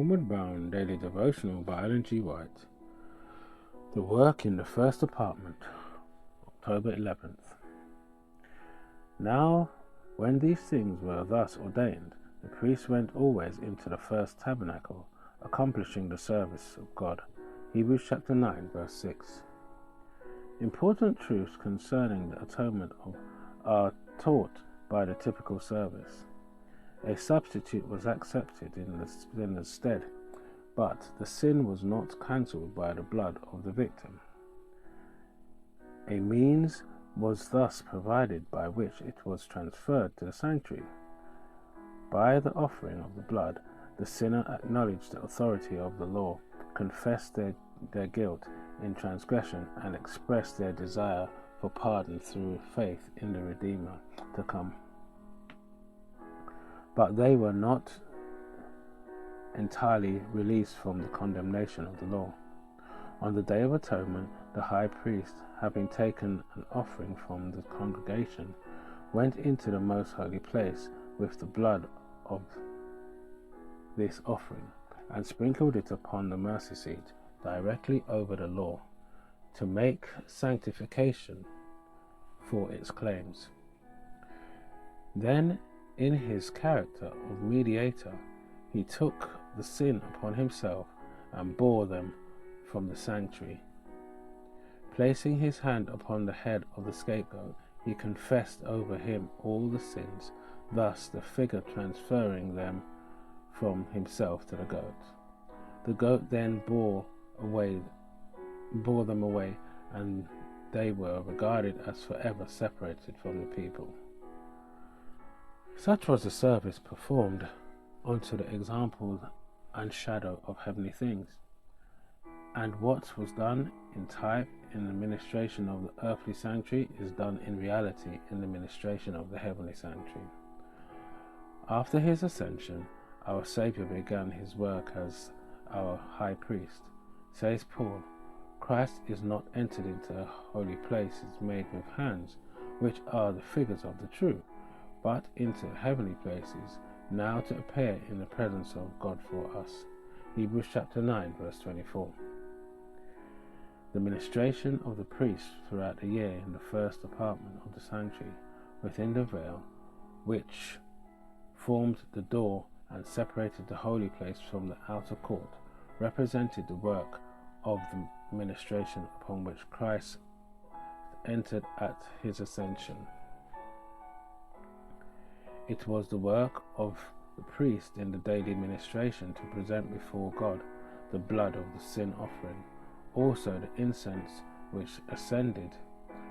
Homeward Bound Daily Devotional by Ellen G. White. The Work in the First Apartment, October 11th. Now, when these things were thus ordained, the priest went always into the first tabernacle, accomplishing the service of God. Hebrews chapter 9, verse 6. Important truths concerning the atonement are taught by the typical service. A substitute was accepted in the stead, but the sin was not cancelled by the blood of the victim. A means was thus provided by which it was transferred to the sanctuary. By the offering of the blood, the sinner acknowledged the authority of the law, confessed their guilt in transgression, and expressed their desire for pardon through faith in the Redeemer to come. But they were not entirely released from the condemnation of the law. On the Day of Atonement, the high priest, having taken an offering from the congregation, went into the most holy place with the blood of this offering and sprinkled it upon the mercy seat directly over the law to make sanctification for its claims. Then, in his character of mediator, he took the sin upon himself and bore them from the sanctuary. Placing his hand upon the head of the scapegoat, he confessed over him all the sins, thus the figure transferring them from himself to the goat. The goat then bore them away, and they were regarded as forever separated from the people. Such was the service performed unto the example and shadow of heavenly things. And what was done in type in the ministration of the earthly sanctuary is done in reality in the ministration of the heavenly sanctuary. After his ascension, our Saviour began his work as our high priest. Says Paul, Christ is not entered into holy places made with hands, which are the figures of the true, but into heavenly places, now to appear in the presence of God for us. Hebrews chapter 9, verse 24. The ministration of the priest throughout the year in the first apartment of the sanctuary, within the veil, which formed the door and separated the holy place from the outer court, represented the work of the ministration upon which Christ entered at his ascension. It was the work of the priest in the daily ministration to present before God the blood of the sin offering, also the incense which ascended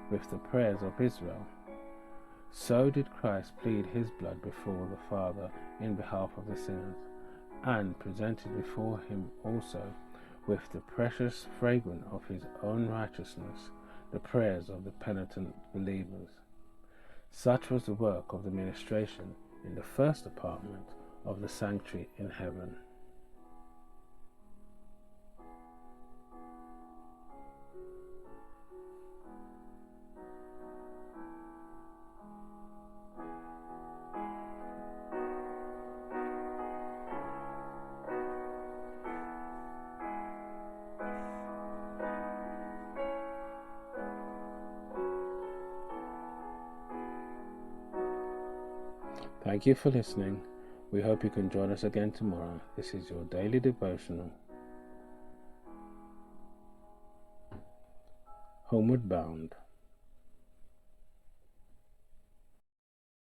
with the prayers of Israel. So did Christ plead his blood before the Father in behalf of the sinners, and presented before him also with the precious fragrance of his own righteousness the prayers of the penitent believers. Such was the work of the ministration in the first apartment of the sanctuary in heaven. Thank you for listening. We hope you can join us again tomorrow. This is your daily devotional. Homeward Bound.